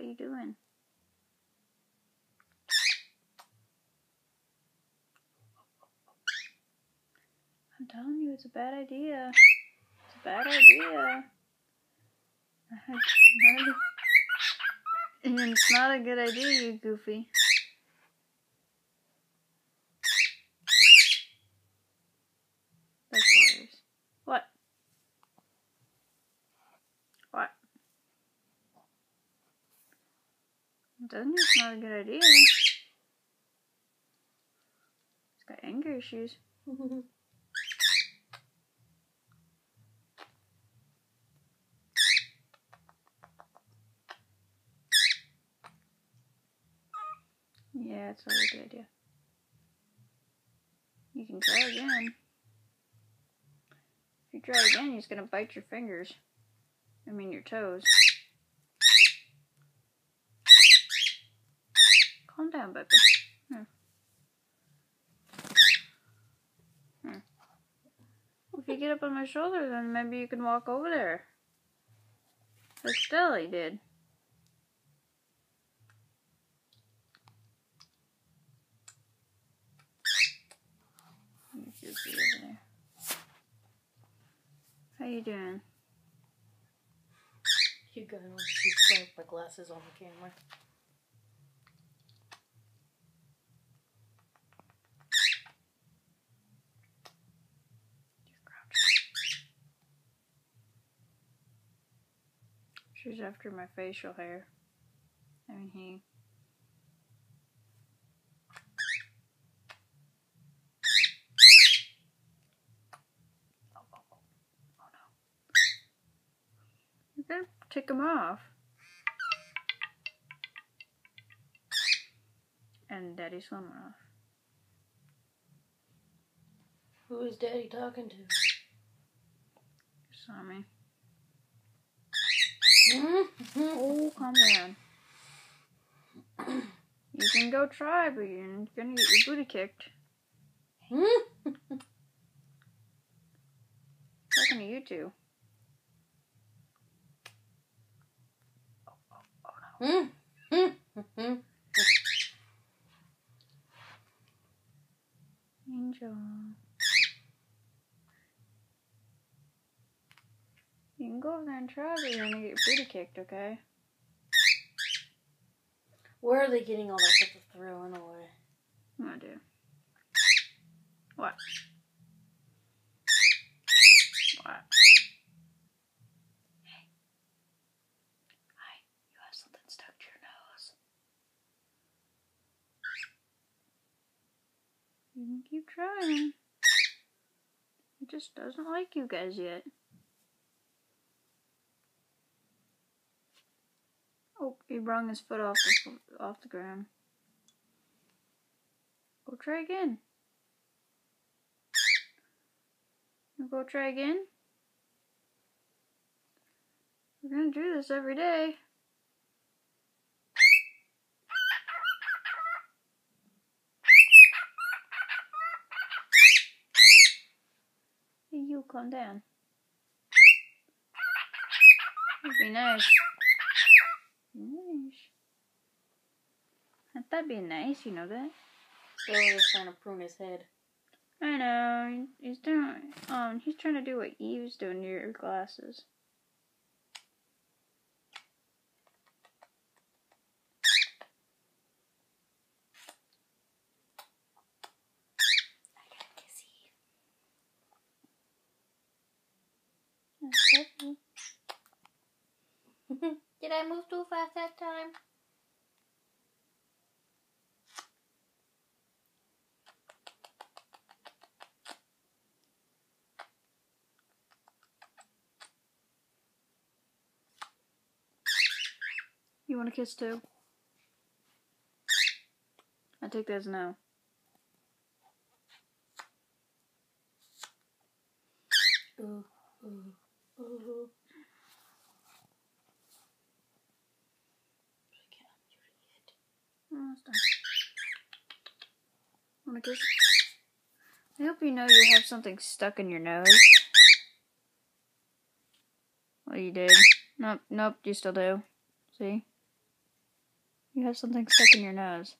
you doing? I'm telling you, it's a bad idea. It's a bad idea. And it's not a good idea, you goofy. That's hilarious. What? What? Doesn't it's not a good idea. He's got anger issues. Yeah, it's not a good idea. You can try again. If you try again, he's gonna bite your fingers. I mean, your toes. Calm down, Becca. Here. Here. If you get up on my shoulder, then maybe you can walk over there. Like Stella did. Over there. How you doing? You got on. She's playing with my glasses on the camera. She's after my facial hair. I mean, he. Oh no. You gotta take him off. And Daddy's phone went off. Who is Daddy talking to? Saw me. Oh, calm down. You can go try, but you're gonna get your booty kicked. Talking to you two. Oh no. Angel. You can go over there and try, but you're gonna get your booty kicked, okay? Where are they getting all that stuff to throwing away? I do. What? What? Hey. Hi. You have something stuck to your nose. You can keep trying. It just doesn't like you guys yet. Oh, he brung his foot off the ground. Go try again. You go try again. We're gonna do this every day. Hey, you calm down. That'd be nice. Nice. That'd be nice, you know that? Billy was trying to prune his head. I know. He's doing. He's trying to do what Eve's doing to your glasses. I gotta kiss Eve. Did I move too fast that time? You want a kiss too? I take that as a no. Ooh, ooh, ooh. I can't unmute it. Oh, it's done. Want a kiss? I hope you know you have something stuck in your nose. Well, you did. Nope, you still do. See? You have something stuck in your nose.